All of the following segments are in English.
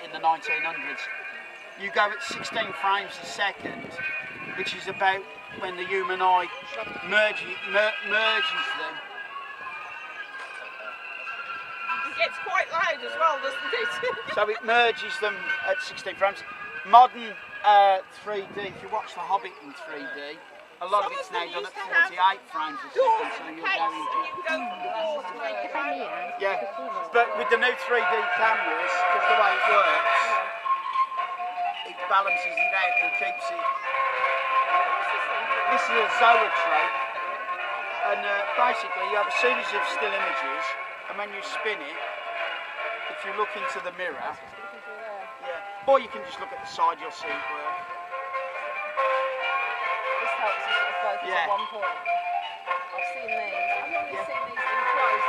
in the 1900s. You go at 16 frames a second, which is about when the human eye merges them. It gets quite loud as well, doesn't it? So it merges them at 16 frames. Modern 3D, if you watch The Hobbit in 3D, a lot of it's now done at 48 frames a second, so you're going yeah, but with the new 3D cameras, just the way it works, it balances it out and keeps it. This is a zoetrope, and basically you have a series of still images, and when you spin it, if you look into the mirror, yeah, or you can just look at the side, you'll see it work. This helps you sort of focus at one point. I've seen these. I've only seen these in close.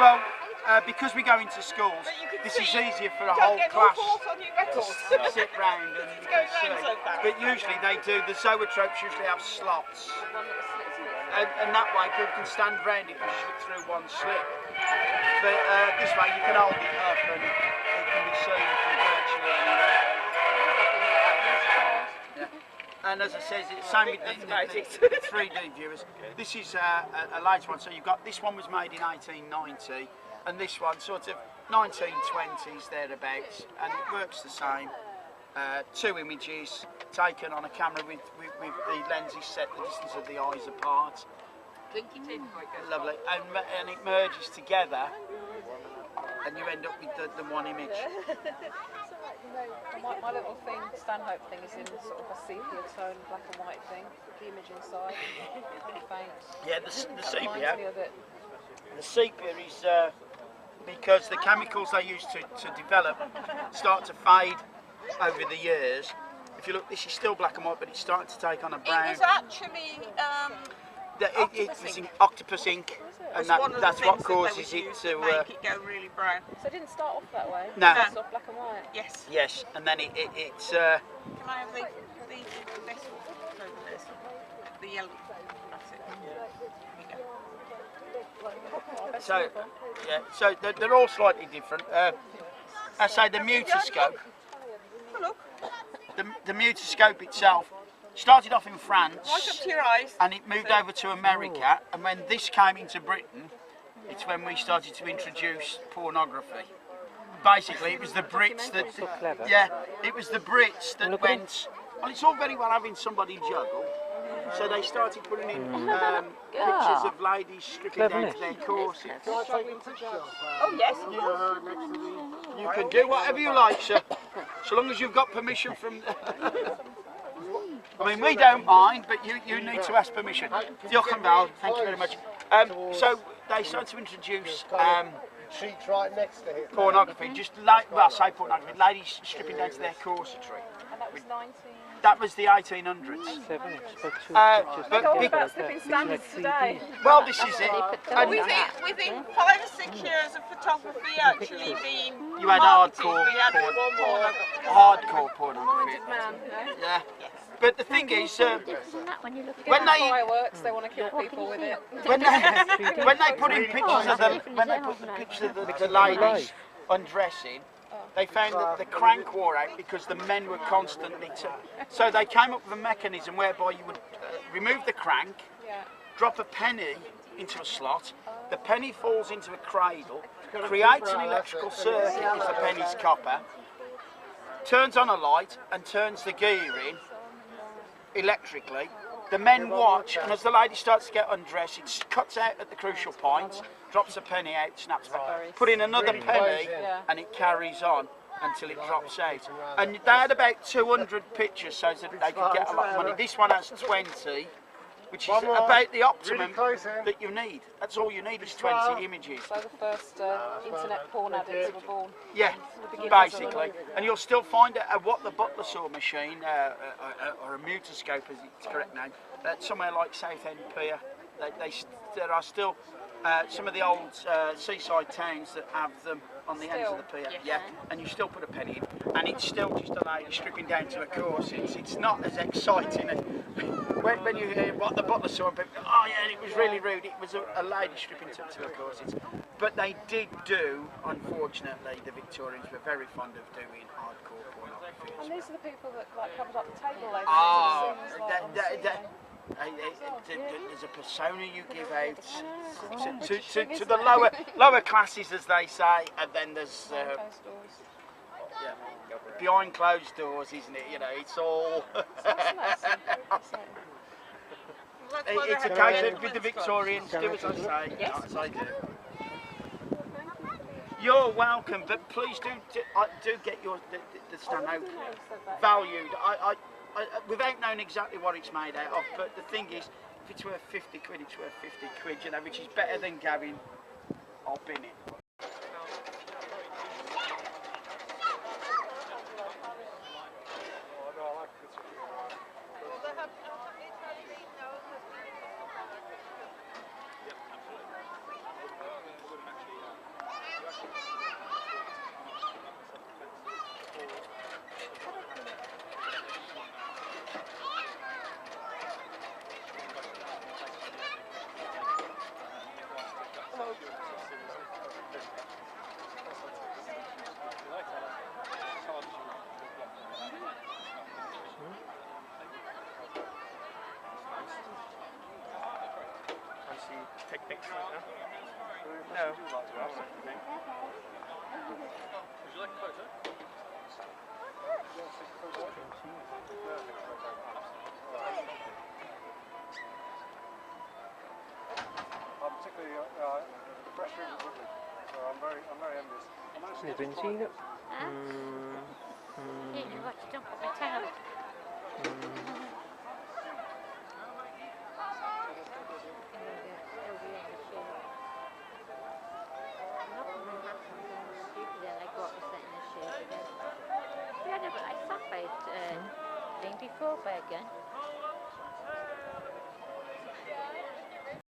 Well, because we go into schools, this is easier for a whole class to sit round and you can see. But usually they do, the zoetropes usually have slots. And that way people can stand round it and just look through one slit. But this way you can hold it up and it can be seen from virtually anywhere. And as I said, it's the same with the 3D viewers. This is a later one, so you've got, this one was made in 1890 and this one sort of 1920s thereabouts, and it works the same. Two images taken on a camera with the lenses set the distance of the eyes apart. Lovely, and it merges together and you end up with the one image. My little thing, Stanhope thing, is in sort of a sepia tone, black and white thing. The image inside, faint. Yeah, the sepia. The sepia is because the chemicals they use to develop start to fade over the years. If you look, this is still black and white, but it's starting to take on a brown. It was actually it's octopus ink, and that's what causes it to make it go really brown. So it didn't start off that way? No. It started off black and white? Yes. Yes, and then it's... Can I have the yellow? That's it. So, yeah, so they're all slightly different. I say the mutoscope. Oh, look. The mutoscope itself started off in France, Right up to your eyes. and it moved over to America, and when this came into Britain, it's when we started to introduce pornography. Basically, it was the Brits that... Yeah, it was the Brits that went... Well, it's all very well having somebody juggle, so they started putting in pictures of ladies stripping down to their corsets. Oh, yes. You can do whatever you like, sir, so long as you've got permission from... I mean, we don't mind, but you need to ask permission. Jochen Bell, thank you very much. So they started to introduce pornography, just like, well, I say pornography, ladies stripping down to their corsetry. And that was 19... That was the 1800s. But about slipping standards today. Well, this is it. And Within 5 or 6 years of photography actually being you had hardcore pornography. Yeah. But the thing is, when they fireworks, they want to kill people with it. when they put in pictures of the ladies undressing, they found that the crank wore out because the men were constantly... So they came up with a mechanism whereby you would remove the crank, drop a penny into a slot, the penny falls into a cradle, creates an electrical circuit as the penny's copper, turns on a light and turns the gear in electrically. The men watch, and as the lady starts to get undressed, it cuts out at the crucial point, drops a penny out, snaps back, put in another penny, and it carries on until it drops out. And they had about 200 pictures so that they could get a lot of money. This one has 20, which is about the optimum that you need. That's all you need is 20 images. So the first internet porn addicts were born. Yeah, basically. And you'll still find it at what the Butler saw machine, or a mutoscope as it's correct name, somewhere like Southend Pier. There are still some of the old seaside towns that have them on the ends of the pier. Yeah, and you still put a penny in, and it's still just a lady stripping down to a corset. It's not as exciting as when you hear what the Butler saw, but oh yeah, it was really rude. It was a lady stripping to a corset. But they did do, unfortunately, the Victorians were very fond of doing hardcore pornography. And these are the people that like covered up the table over There's a persona you give out to the lower classes, as they say, and then there's behind closed doors, isn't it? You know, it's all. It's a case of with the Victorians, do as I say, not as I do. You're welcome, but please do get the stand out valued. Without knowing exactly what it's made out of, but the thing is, if it's worth 50 quid, it's worth 50 quid, you know, which is better than going up in it. Take pictures now? No. Would you like a photo? I'm particularly the fresh room is lovely, so I'm very envious. I'm actually Been seen it? Yeah, you watch it, don't put my tongue out. Before Bergen.